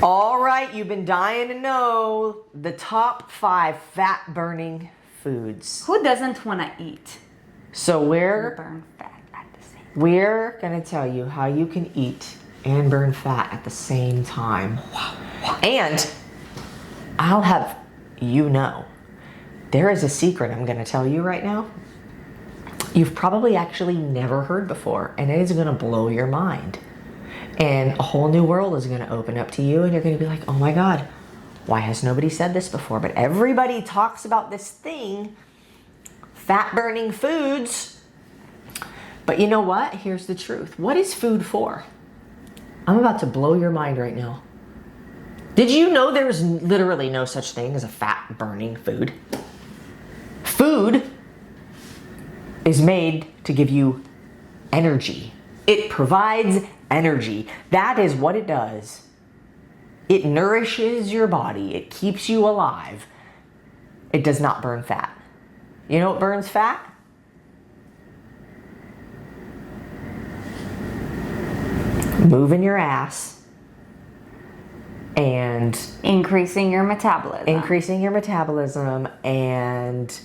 All right, you've been dying to know the top 5 fat-burning foods. Who doesn't want to eat? So Burn fat at the same time. we're going to tell you how you can eat and burn fat at the same time. And I'll have you know, there is a secret I'm going to tell you right now. You've probably actually never heard before, and it is going to blow your mind. And a whole new world is going to open up to you, and you're going to be like, oh my God, why has nobody said this before? But everybody talks about this thing, fat-burning foods. But you know what? Here's the truth. What is food for? I'm about to blow your mind right now. Did you know there's literally no such thing as a fat-burning food? Food is made to give you energy. It provides energy. That is what it does. It nourishes your body. It keeps you alive. It does not burn fat. You know what burns fat? Moving your ass and Increasing your metabolism. And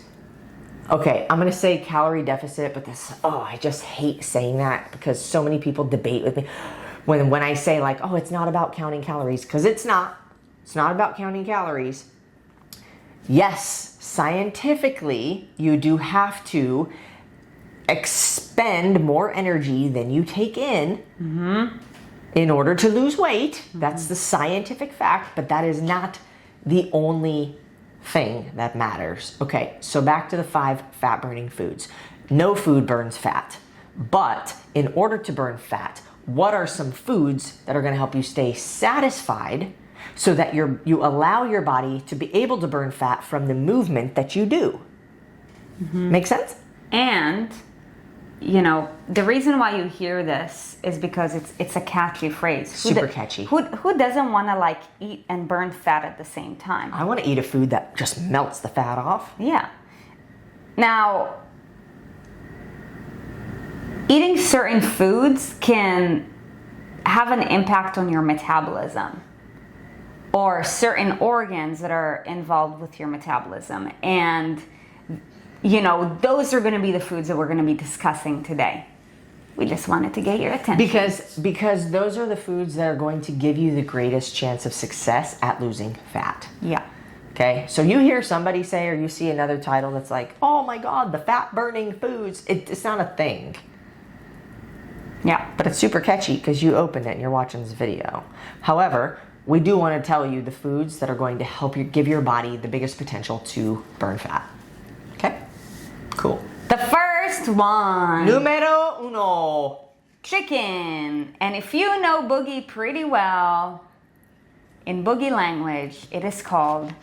okay, I'm gonna say calorie deficit, but I just hate saying that because so many people debate with me when I say like, oh, it's not about counting calories, because it's not about counting calories. Yes, scientifically, you do have to expend more energy than you take in in order to lose weight. That's the scientific fact, but that is not the only thing that matters. Okay, so back to the 5 fat-burning foods. No food burns fat, but in order to burn fat, what are some foods that are going to help you stay satisfied so that you allow your body to be able to burn fat from the movement that you do? Make sense? And, you know, the reason why you hear this is because it's a catchy phrase. Super catchy. Who doesn't want to like eat and burn fat at the same time? I want to eat a food that just melts the fat off. Yeah. Now, eating certain foods can have an impact on your metabolism or certain organs that are involved with your metabolism. And, you know, those are going to be the foods that we're going to be discussing today. We just wanted to get your attention. Because those are the foods that are going to give you the greatest chance of success at losing fat. Yeah. Okay, so you hear somebody say, or you see another title that's like, oh my God, the fat-burning foods. It's not a thing. Yeah. But it's super catchy because you opened it and you're watching this video. However, we do want to tell you the foods that are going to help you give your body the biggest potential to burn fat. Okay? Cool. The first one. Numero uno. Chicken. And if you know Boogie pretty well, in Boogie language, it is called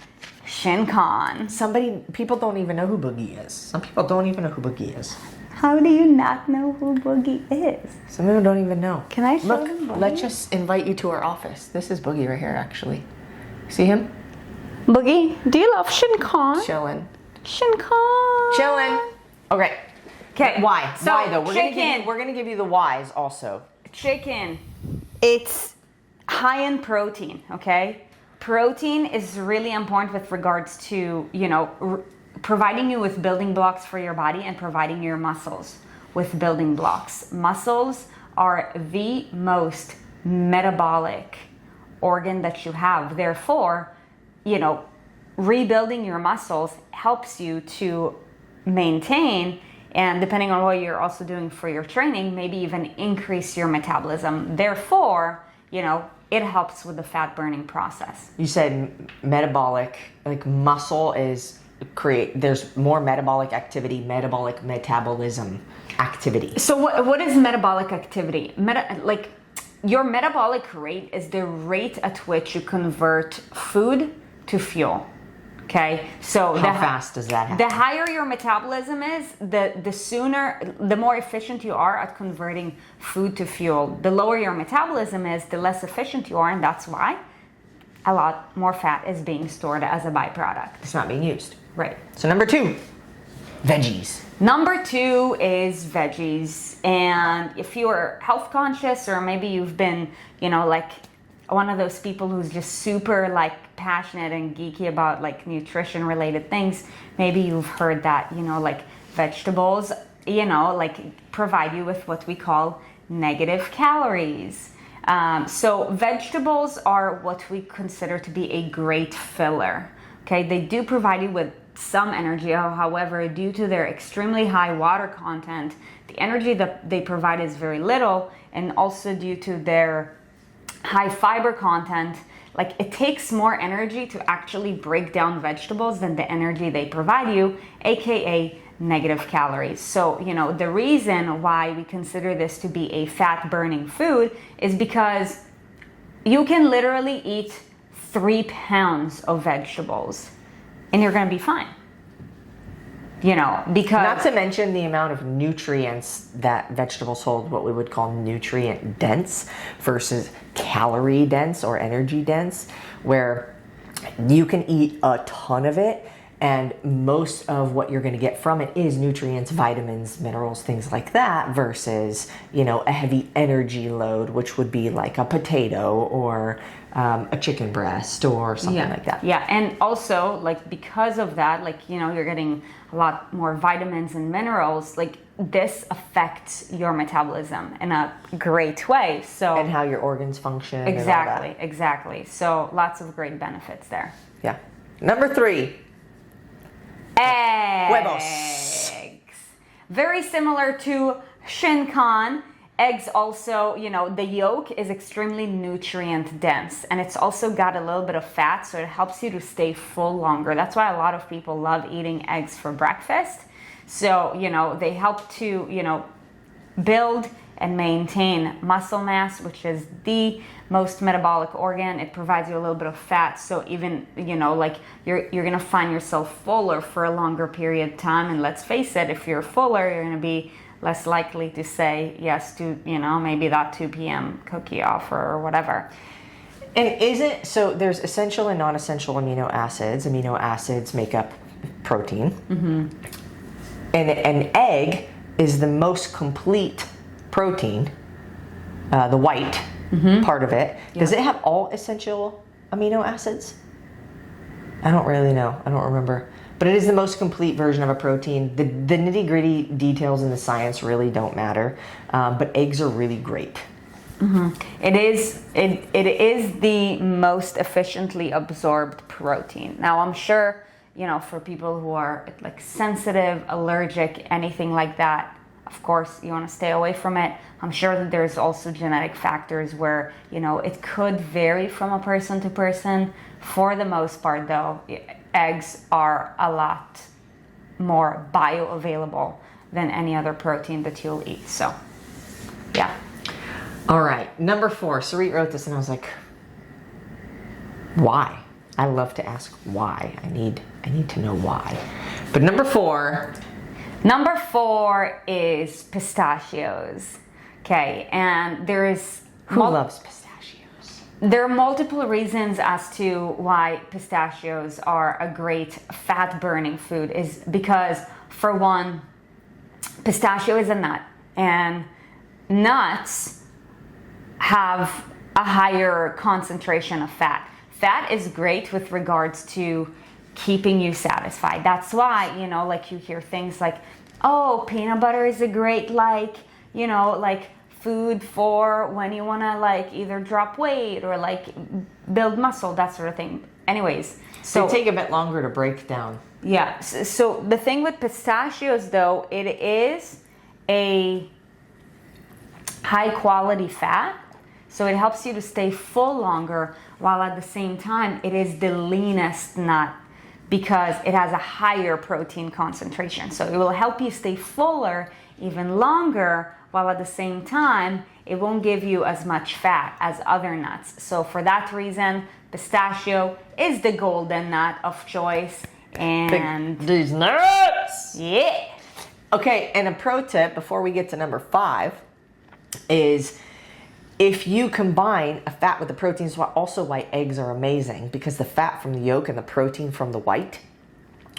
Shinkan. People don't even know who Boogie is. Some people don't even know who Boogie is. How do you not know who Boogie is? Some people don't even know. Can I show Look, them Boogie? let's just invite you to our office. This is Boogie right here, actually. See him? Boogie, do you love Shinkan? Chilling. Shinkan. Chilling. Okay. Okay. Why? So, Why though? chicken. We're gonna give you the whys also. Chicken. It's high in protein, okay? Protein is really important with regards to, you know, providing you with building blocks for your body and providing your muscles with building blocks. Muscles are the most metabolic organ that you have. Therefore, you know, rebuilding your muscles helps you to maintain, and depending on what you're also doing for your training, maybe even increase your metabolism. Therefore, you know, it helps with the fat burning process. You said metabolic, like muscle is there's more metabolic activity, metabolic metabolism activity. So what is metabolic activity? Like your metabolic rate is the rate at which you convert food to fuel. Okay, so how fast does that happen? The higher your metabolism is, the more efficient you are at converting food to fuel. The lower your metabolism is, the less efficient you are, and that's why a lot more fat is being stored as a byproduct. It's not being used. Right. So number 2, veggies. Number 2 is veggies, and if you're health conscious or maybe you've been, you know, like one of those people who's just super like passionate and geeky about like nutrition related things, maybe you've heard that, you know, like vegetables, you know, like provide you with what we call negative calories. So vegetables are what we consider to be a great filler. Okay, they do provide you with some energy. However, due to their extremely high water content, the energy that they provide is very little, and also due to their high fiber content, like it takes more energy to actually break down vegetables than the energy they provide you, aka negative calories. So, you know, the reason why we consider this to be a fat burning food is because you can literally eat 3 pounds of vegetables and you're going to be fine. You know, because not to mention the amount of nutrients that vegetables hold, what we would call nutrient dense versus calorie dense or energy dense, where you can eat a ton of it and most of what you're going to get from it is nutrients, vitamins, minerals, things like that, versus, you know, a heavy energy load, which would be like a potato or a chicken breast or something like that. Yeah, and also like because of that, like, you know, you're getting a lot more vitamins and minerals. Like this affects your metabolism in a great way. So and how your organs function. Exactly, and all that. exactly. So lots of great benefits there. Yeah. Number 3. Eggs. Huevos. Very similar to shinkan. Eggs also, you know, the yolk is extremely nutrient dense and it's also got a little bit of fat, so it helps you to stay full longer. That's why a lot of people love eating eggs for breakfast. So, you know, they help to, you know, build and maintain muscle mass, which is the most metabolic organ. It provides you a little bit of fat, so even, you know, like you're gonna find yourself fuller for a longer period of time. And let's face it, if you're fuller, you're gonna be less likely to say yes to, you know, maybe that 2 p.m. cookie offer or whatever. And isn't, so there's essential and non-essential amino acids. Amino acids make up protein. Mm-hmm. And an egg is the most complete protein, the white part of it. Yeah. Does it have all essential amino acids? I don't really know. I don't remember. But it is the most complete version of a protein. The nitty-gritty details in the science really don't matter. But eggs are really great. Mm-hmm. It is the most efficiently absorbed protein. Now, I'm sure, you know, for people who are like sensitive, allergic, anything like that, of course, you want to stay away from it. I'm sure that there's also genetic factors where, you know, it could vary from a person to person. For the most part, though, eggs are a lot more bioavailable than any other protein that you'll eat. So, yeah. All right, number 4. Sarit wrote this and I was like, why? I love to ask why. I need to know why. But number 4 is pistachios. Okay, and there is... Who loves pistachios? There are multiple reasons as to why pistachios are a great fat-burning food. Is because, for one, pistachio is a nut, and nuts have a higher concentration of fat. Fat is great with regards to keeping you satisfied. That's why, you know, like you hear things like, oh, peanut butter is a great, like, you know, like food for when you want to like either drop weight or like build muscle, that sort of thing. Anyways, so they take a bit longer to break down. Yeah. So the thing with pistachios, though, it is a high quality fat. So it helps you to stay full longer, while at the same time, it is the leanest nut because it has a higher protein concentration. So it will help you stay fuller even longer, while at the same time, it won't give you as much fat as other nuts. So for that reason, pistachio is the golden nut of choice. And these nuts! Yeah. Okay, and a pro tip before we get to number 5 is if you combine a fat with the proteins, also why eggs are amazing, because the fat from the yolk and the protein from the white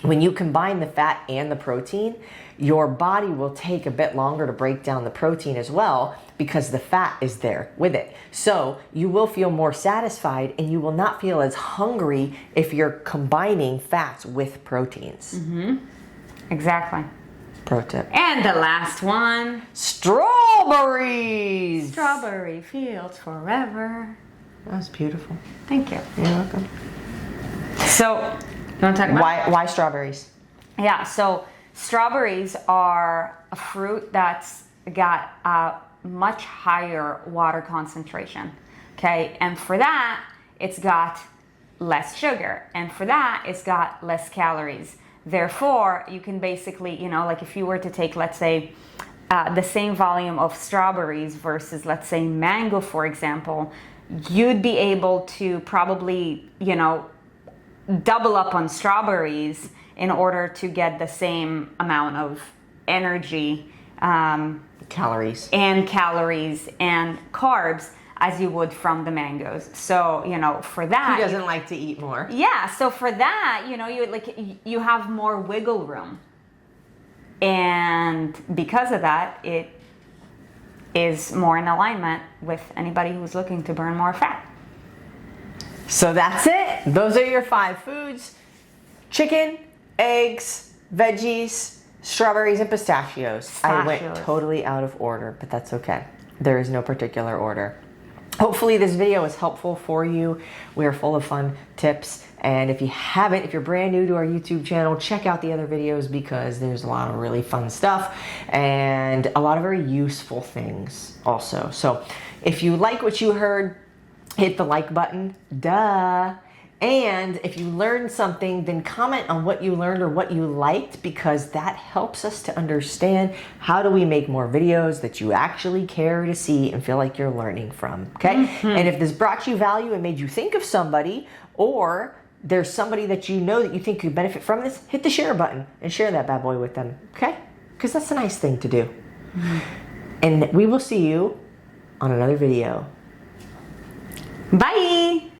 when you combine the fat and the protein, your body will take a bit longer to break down the protein as well because the fat is there with it. So you will feel more satisfied and you will not feel as hungry if you're combining fats with proteins. Exactly. Pro tip. And the last one. Strawberries! Strawberry fields forever. That was beautiful. Thank you. You're welcome. So, you want to talk about Why strawberries? Yeah, so strawberries are a fruit that's got a much higher water concentration, okay? And for that, it's got less sugar. And for that, it's got less calories. Therefore, you can basically, you know, like if you were to take, let's say, the same volume of strawberries versus, let's say, mango, for example, you'd be able to probably, you know, double up on strawberries in order to get the same amount of energy, Calories. and calories and carbs as you would from the mangoes. So, you know, for that, Who doesn't like to eat more? yeah. So for that, you know, you have more wiggle room, and because of that, it is more in alignment with anybody who's looking to burn more fat. So that's it. Those are your 5 foods: chicken, eggs, veggies, strawberries, and pistachios. I went Pistachios. totally out of order, but that's okay. There is no particular order. Hopefully this video was helpful for you. We are full of fun tips. And if you haven't, if you're brand new to our YouTube channel, check out the other videos because there's a lot of really fun stuff and a lot of very useful things also. So if you like what you heard, hit the like button, duh. And if you learned something, then comment on what you learned or what you liked, because that helps us to understand how do we make more videos that you actually care to see and feel like you're learning from, okay? And if this brought you value and made you think of somebody, or there's somebody that you know that you think could benefit from this, hit the share button and share that bad boy with them, okay? Because that's a nice thing to do. And we will see you on another video. Bye!